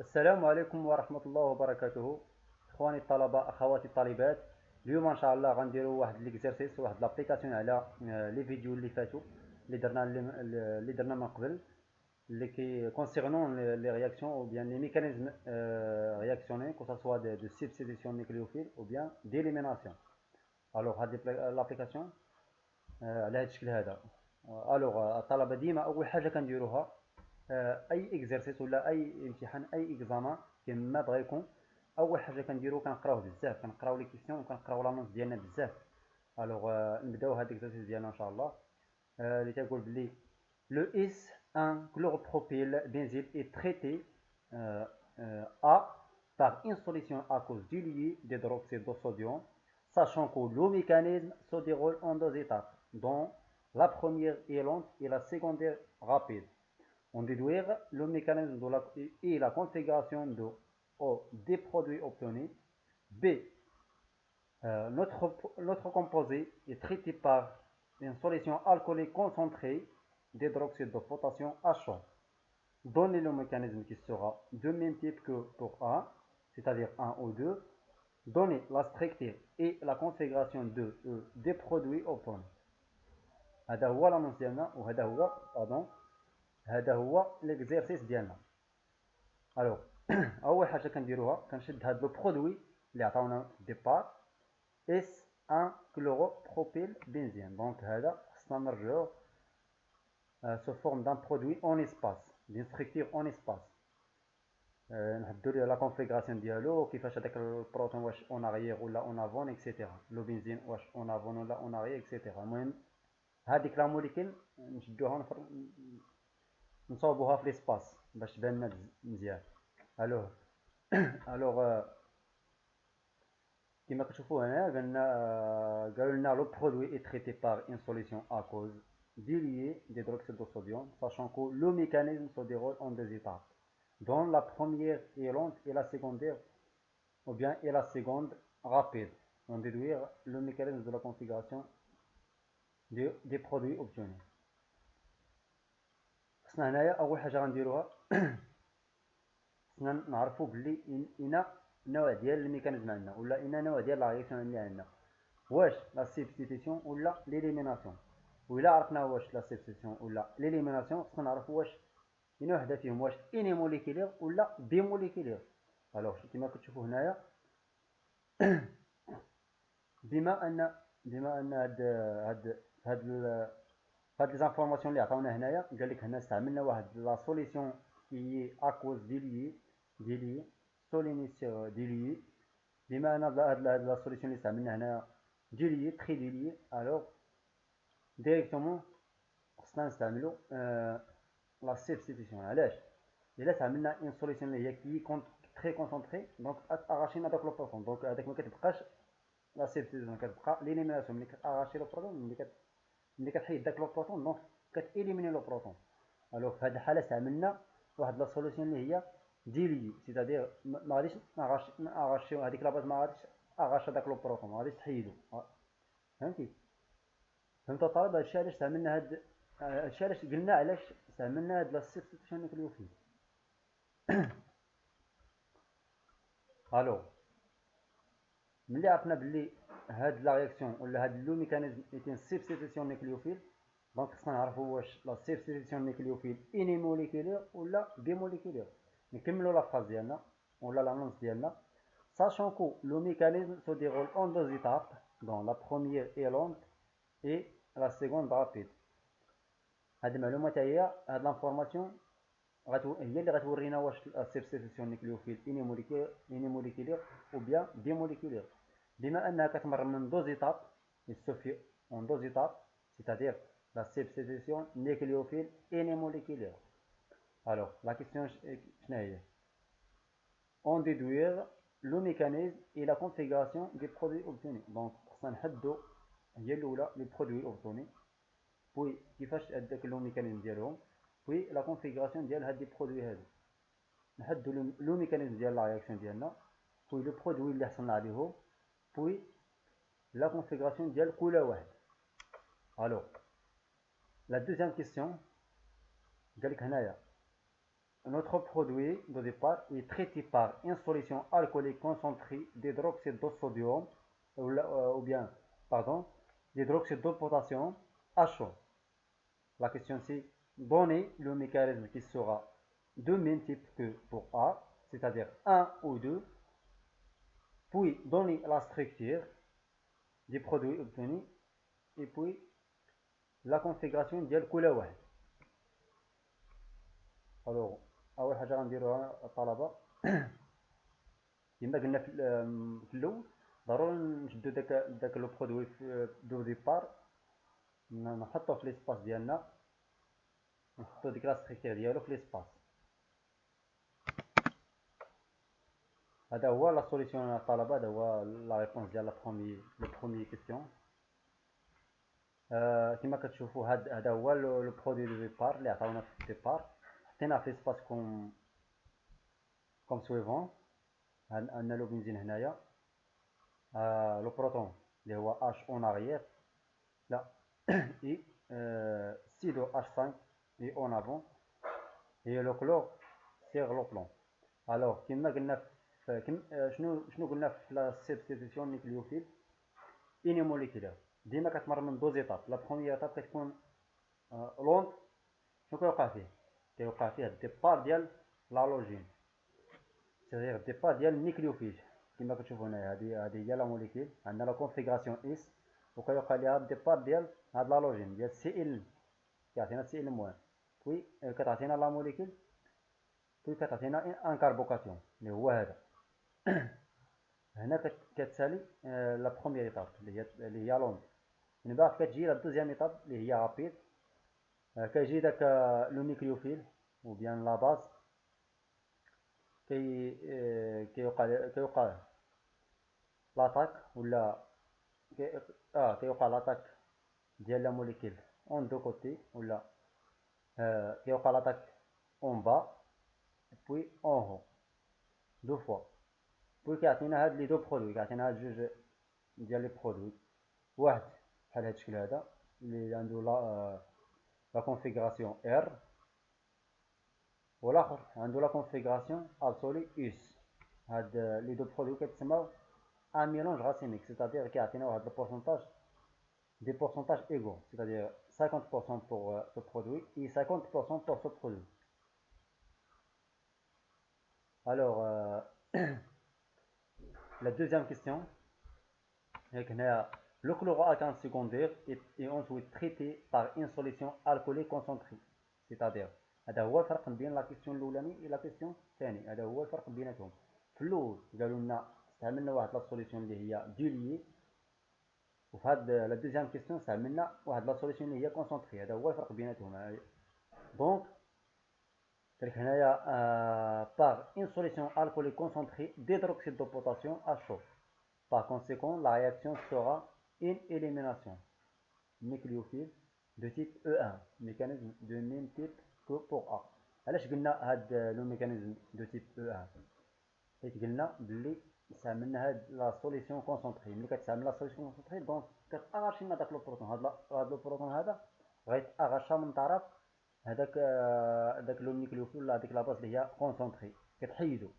السلام عليكم ورحمة الله وبركاته. إخواني الطلبة أخواتي الطالبات، اليوم إن شاء الله غنديروا واحد ليكزرسيس، واحد لابليكاسيون على لي فيديو اللي فاتوا اللي درنا من قبل، اللي كي كونسيرنون لي رياكسيون او بيان لي ميكانيزم رياكسيوني كو سوا دو سبستيتيسيون نيكليوفيل او بيان ديليميناسيون. الوغ هاد لابليكاسيون على هاد الشكل هذا. الوغ الطلبة ديما أول حاجة كنديروها اي اكزرسيس ولا اي امتحان اي اكزامان كما بغا يكون، اول حاجه كنديرو كنقراوه بزاف، كنقراو لي كيسيون وكنقراو لانونس ديالنا بزاف. الوغ نبداو هاد الاكزرسيس ديالنا ان شاء الله، اللي تيقول بلي لو اس ان chloropropyl benzyle est traité A par une solution à cause du lié d'hydroxyde de sodium, sachant que le mécanisme se déroule en deux étapes, dont la première est lente et la secondaire rapide. On déduire le mécanisme et la configuration des produits obtenus. B. Notre composé est traité par une solution alcoolique concentrée d'hydroxyde de potassium H. Donnez le mécanisme qui sera de même type que pour A, c'est-à-dire 1 ou 2. Donnez la structure et la configuration des produits obtenus. هذا هو l'annonce ديالنا، وهذا هو هذا هو ليكزيرسيس ديالنا. الوغ اول حاجه كنديروها كنشد هاد لو برودوي اللي عطاونا ديبار اس ان كلوروبروبيل بنزين. دونك هذا خصنا نرجعوه سو فورم دان برودوي اون اسباس، دين ستركتور اون اسباس. نحددو ليه لا كونفيغراسيون ديالو، كيفاش هذاك البروتون واش اون اغيير ولا اون افون اكسيتيرا، لو بنزين واش اون افون ولا اون اغيير اكسيتيرا. المهم هذيك لا موليكول نشدوها نصوبوها في ليسباس باش تبان لنا مزيان. الوغ الوغ كما كتشوفوا هنا قالوا لنا لو برودوي اي تريتي بار اون سوليسيون ا كوز du lié d'hydroxyde de sodium, sachant que le mécanisme se déroule en deux étapes, dont la première est lente et la secondaire, ou bien et la seconde rapide. On déduire le mécanisme de la configuration des produits obtenus. خصنا هنايا اول حاجه غنديروها خصنا نعرفوا بلي انا نوع ديال الميكانيزم عندنا ولا انا نوع ديال لا رياكسيون اللي عندنا، واش لا سبستيتيسيون ولا ليليميناسيون. وإلا عرفنا واش لا سبستيتيسيون ولا ليليميناسيون خصنا نعرفوا واش اين وحده فيهم واش اني موليكولير ولا بي موليكولير. الوغ كما كتشوفوا هنايا بما ان هاد لي زانفورماسيون اللي عطاونا هنايا، قال لك هنا استعملنا واحد لا سوليسيون كي اكوز ديلي سولينيسيو ديلي. بما ان هاد لا سوليسيون اللي استعملنا هنا ديلي تري ديلي، الوغ ديريكتومون خصنا نستعملو لا سبستيتيسيون. علاش؟ الا استعملنا اون سوليسيون اللي هي كي تري كونسونطري، دونك اغاشينا داك لو بروتون، دونك هذاك ما كتبقاش لا سبستيتيسيون، كتبقى ليليميناسيون. ملي كتاغاشي لو بروتون، ملي كتحيد داك لو بروتون دونك كتاليميني لو بروتون. الوغ في هذه الحاله استعملنا واحد لا سوليسيون اللي هي ديلي، سيتادير ما غاديش ناغاشيو هذيك لاباز، ما غاديش اغاشا داك لو بروتون، ما غاديش تحيدو. فهمتوا الطلبه؟ هادشي علاش استعملنا هادشي علاش قلنا علاش استعملنا هاد لا سبستيتيوشن نيكليوفيل. الوغ ملي عرفنا بلي هاد لا رياكسيون ولا هاد لو ميكانيزم ايتين سبستيتيسيون نيكليوفيل، دونك خصنا نعرفوا واش لا سبستيتيسيون نيكليوفيل اني موليكولير ولا بي موليكولير. نكملوا لا فاز ديالنا ولا لانونس ديالنا. sachant que le mécanisme se déroule en deux étapes, dont la première est lente et la seconde rapide. هاد المعلومات هي هاد لانفورماسيون هي اللي غتورينا واش السبستيتيسيون نيكليوفيل اني موليكولير او بيان بي موليكولير. بما انها كتمر من دو زيتاب، يسوفي اون دو زيتاب، c'est-à-dire la substitution nucléophile unimoléculaire. Alors, la question شنو هي؟ On déduire le mécanisme et la configuration des produits obtenus. Donc, خصنا نحددو هي الاولى لي برودوي obtenus، بوي كيفاش هداك لو ميكانيزم ديالهم، بوي لا كونفيغراسيون ديال هاد لي برودوي هادو. نحددو لو ميكانيزم ديال لا رياكسيون ديالنا، بوي لو برودوي اللي حصلنا عليهم، بوي لا كونفيغراسيون ديال كل واحد. الوغ لا دوزيام كيسيون قالك هنايا notre produit de départ est traité par une solution alcoolique concentrée d'hydroxyde de sodium ou bien, pardon, d'hydroxyde de potassium à chaud. La question c'est donner le mécanisme qui sera de même type que pour A, c'est-à-dire 1 ou 2, puis donner la structure des produits obtenus et puis la configuration ديال كل واحد. الوغ اول حاجه غنديروها الطلبه كما قلنا في الاول ضروري نشدو داك لو برودوي دو ديبار نحطو في ليسباس ديالنا نحطو ديك لا ستركتور ديالو في ليسباس. هذا هو لا سوليسيون الطلبه، هذا هو لا ريبونس ديال لو بروميي كيسيون. كما كتشوفوا هذا هو لو برودوي دو ديبار اللي عطاونا في الديبار، حطيناه في ليسباس كوم سويفون. عندنا لو بنزين هنايا، لو بروتون اللي هو اش اون اريير لا اي سي دو اش 5 اي اون افون، هي لو كلور سيغ لو بلون. الوغ كما قلنا شنو قلنا في لا سبستيتيسيون نيكليوفيل اني موليكولير ديما كتمر من دو زيتاب. لا بروميير ايتاب كتكون لونغ. شنو كيوقع فيه؟ كيوقع فيه الديبار ديال لالوجين، c'est-à-dire الديبار ديال النيكليوفيج. كما كتشوفوا هنايا هذه هي لا موليكول، عندنا لا كونفيغراسيون اس وكيوقع ليها الديبار ديال هاد لالوجين ديال سي ال، كيعطينا سي ال موان، بوي كتعطينا لا موليكول، بوي كتعطينا ان كاربوكاسيون اللي هو هذا. هنا كتسالي لا بروميير ايتاب اللي هي لونغ. من بعد كتجي لا دوزيام ايتاب اللي هي رابيد. كيجي داك لو نيكليوفيل ou bien la base كيوقع لاطاك ولا كيوقع لاطاك ديال لا موليكول اون دو كوتي، ولا كيوقع لاطاك اون با بوي اون هو دو فوا، بوي كيعطينا هاد لي دو برودوي، كيعطينا هاد جوج ديال لي برودوي، واحد بحال هاد الشكل هذا اللي عنده لا كونفيغراسيون ار، والاخر عنده لا كونفيغراسيون ابسولي اس. هاد لي دو برودوي كيتسماو ان ميلونج راسيميك، c'est-à-dire كيعطينا واحد البورسونتاج des pourcentages égaux, c'est-à-dire 50% pour ce produit et 50% pour ce produit. Alors, la deuxième question, le chloroalkane secondaire est ensuite traité par une solution alcoolique concentrée, c'est-à-dire هذا هو الفرق بين لا كيسيون الاولاني و لا كيسيون الثاني. هذا هو الفرق بيناتهم. في الاول قالوا لنا استعملنا واحد لا سوليسيون اللي هي دوليي، وفي هاد لا دوزيام كيسيون استعملنا واحد لا سوليسيون اللي هي كونسونطري. هذا هو الفرق بيناتهم. دونك درك هنايا par une solution alcoolique concentrée d'hydroxyde de potassium à chaud. Par conséquent, la réaction sera une élimination nucléophile de type E1, mécanisme de même type que pour A. علاش قلنا هاد لو ميكانيزم دو تيب E1؟ حيت قلنا بلي استعملنا هاد لا سوليسيون كونسونطري. ملي كتستعمل لا سوليسيون كونسونطري دونك كتاغاشي لنا داك لو بروتون، هاد لو بروتون هذا غيتاغاشا من طرف هذاك لو نيكليوفيل ولا هذيك لاباز اللي هي كونسونطري، كتحيدو.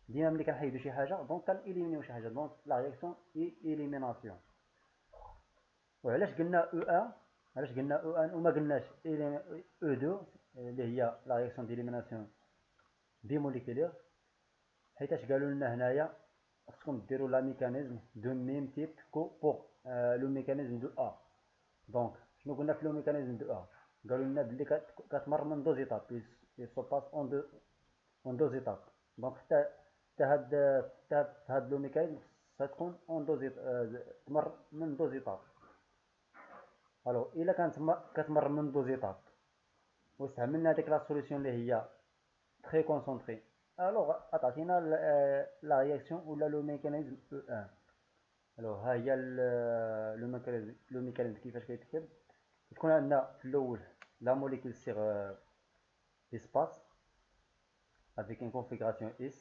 ديما ملي كنحيدو شي حاجه دونك كنإليمينيو شي حاجه، دونك لا رياكسيون اي إليميناسيون. وعلاش قلنا او 1، علاش قلنا او 1 وما قلناش او 2 اللي هي لا رياكسيون ديليميناسيون بيموليكولير؟ حيتاش قالوا لنا هنايا خصكم ديروا لا ميكانيزم دو ميم تيب كو بوغ لو ميكانيزم دو ا. دونك شنو قلنا في لو ميكانيزم دو ا؟ قالوا لنا بلي كتمر من دو زيتاب، il se passe en deux étapes. دونك حتى هاد لو ميكانيزم ستكون اون دو تمر من دو زيتاب. الو الا كانت كتمر من دو زيتاب واستعملنا ديك لا سوليسيون اللي هي تري كونسونطري، الوغ غتعطينا لا رياكسيون ولا لو ميكانيزم او 1. الوغ ها هي لو ميكانيزم كيفاش كيتكتب. تكون عندنا في الاول لا موليكول سيغ espace avec une configuration S.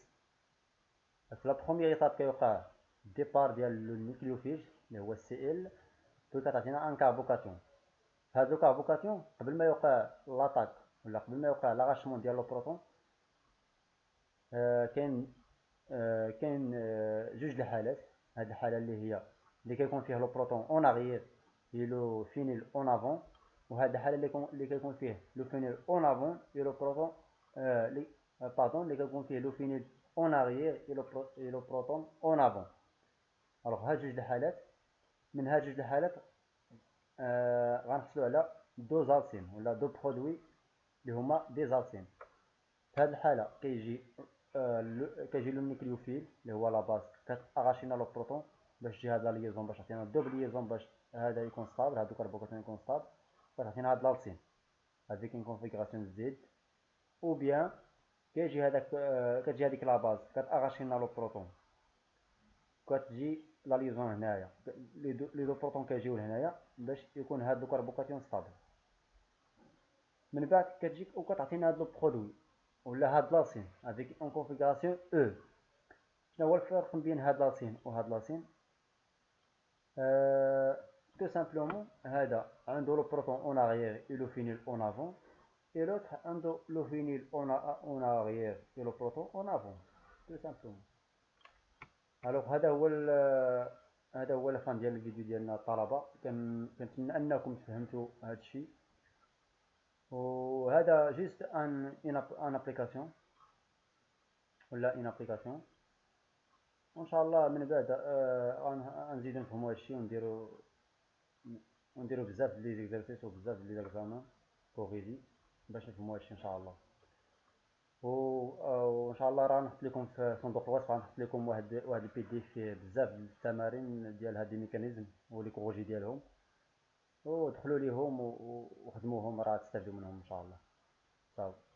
في لا بروميير ايتاب كيوقع ديبار ديال لو نيكليوفيج اللي هو سي ال، كتعطينا ان كاربوكاسيون. هاد لو كاربوكاسيون قبل ما يوقع لاطاك ولا قبل ما يوقع لاغاشمون ديال لو بروتون كاين جوج الحالات. هاد الحاله اللي كيكون فيه لو بروتون اون اغيير et لو فينيل اون افون، وهاد الحاله اللي كيكون فيه لو فينيل اون افون et لو بروتون اللي كيكون فيه لو فينيل اون اغيير et لو بروتون اون افون. الوغ هاد جوج الحالات، من هاد جوج الحالات غنحصلو على دو زالسين ولا دو برودوي اللي هما دي زالسين. في هاد الحاله كيجي لو نيكليوفيل اللي هو لا باز كتاغاشينا لو بروتون باش تجي هاد لا ليزون، باش تعطينا دوبل ليزون باش هذا يكون ستابل، هادو كربوكسيل يكون ستابل، تعطينا هاد لالسين هذيك اون كونفيغوراسيون زد. او بيان كيجي هذاك كتجي هذيك لا باز كتاغاشينا لو بروتون، كتجي لا ليزون هنايا، لي دو بروتون كيجيو لهنايا باش يكون هاد الكربوكسيون ستابل. من بعد كتجيك وكتعطينا هاد لو برودوي ولا هاد لاسين افيك اون كونفيغوراسيون او. شنو هو الفرق بين هاد لاسين وهاد لاسين؟ تو سامبلومون هذا عنده لو بروتون اون اغيير اي لو فينيل اون افون، اي لوتر عنده لو فينيل اون اغيير اي لو بروتون اون افون، تو سامبلومون. الوغ هذا هو الفان ديال الفيديو ديالنا الطلبه. كنتمنى انكم فهمتوا هذا الشيء، وهذا جيست ان ابليكاسيون ولا ان ابليكاسيون. وان شاء الله من بعد غنزيدو نفهموا هادشي ونديرو بزاف لي زيكزارسيس وبزاف لي زيكزامان كوريجي باش نفهموا هادشي ان شاء الله. وان شاء الله راه نحط لكم في صندوق الوصف، نحط لكم واحد البي دي فيه بزاف التمارين ديال هاد الميكانيزم ولي كوروجي ديالهم، ودخلوا ليهم وخدموهم، راه تستافدوا منهم ان شاء الله. صافي.